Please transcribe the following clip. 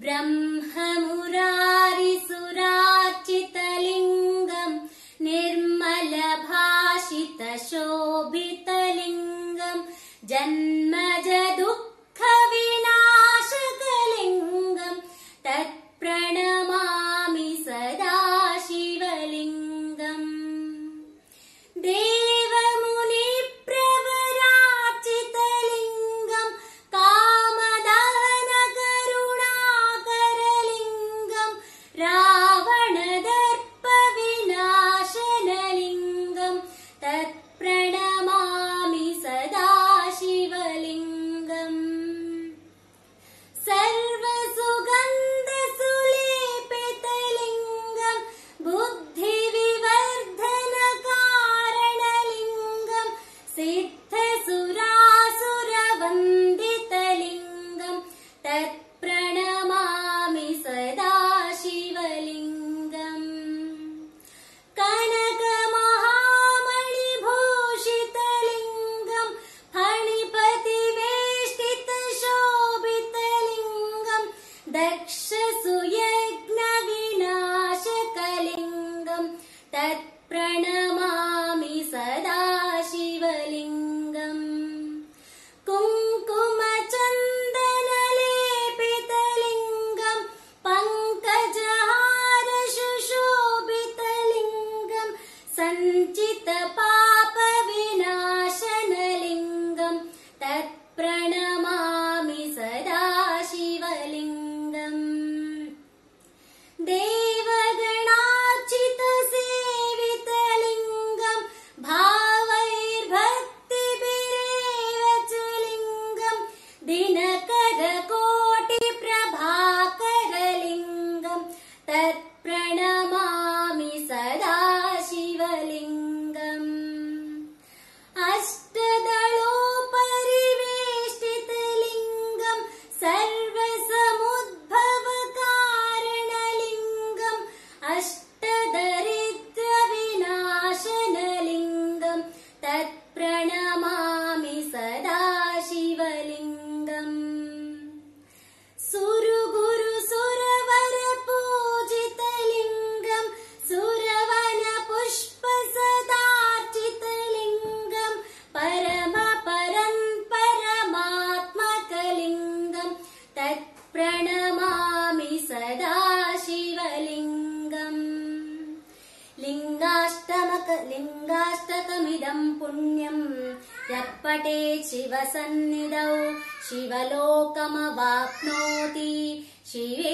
ब्रह्ममुरारिसुरार्चितलिङ्गम् निर्मलभाषितशोभितलिङ्गम् जन्मज दुःखविनाशकलिङ्गम् तत्प्रणमामि सदा शिवलिङ्गम्। देवमुनिप्रवरार्चितलिङ्गम् कामदहनकरुणाकरलिङ्गम् रावणदर्पविनाशनलिङ्गम् तत्प्रणमामि सदा शिवलिङ्गम्। सर्वसुगन्धसुलेपितलिङ्गम् बुद्धिविवर्धनकारणलिङ्गम् सिद्धसुरासुरवन्दितलिङ्गम् तत्प्रणमामि सदा शिवलिङ्गम्। कनकमहामणिभूषितलिङ्गम् फणिपतिवेष्टितशोभितलिङ्गम् दक्षसुयज्ञविनाशकलिङ्गम् तत्प्रणमामि सदा शिवलिङ्गम्। कुङ्कुमचन्दनलेपितलिङ्गम् पङ्कजहारशुशोभितलिङ्गम् सञ्चितपापविनाशनलिङ्गम् तत्प्रणमामि सदा शिवलिङ्गम्। देवगणार्चितसेवितलिङ्गम् भावैर्भक्तिभिरेव च लिङ्गम् दिनकरकोटिप्रभाकरलिङ्गम् तत्प्रणमामि सदा शिवलिङ्गम्। अष्टदलोपरिवेष्टितलिङ्गम् सर्वसमुद्भवकारणलिङ्गम् अष्टदरिद्रविनाशनलिङ्गम् तत्प्रणमामि सदा शिवलिङ्गम्। सुरगुरुसुरवरपूजितलिङ्गम् सुरवनपुष्पसदार्चितलिङ्गम् परमात्मकलिङ्गम् तत्प्रणमामि सदा शिवलिङ्गम्। लिङ्गाष्टकमिदम् पुण्यम् यः पठेत् शिवसन्निधौ शिवलोकमवाप्नोति शिवे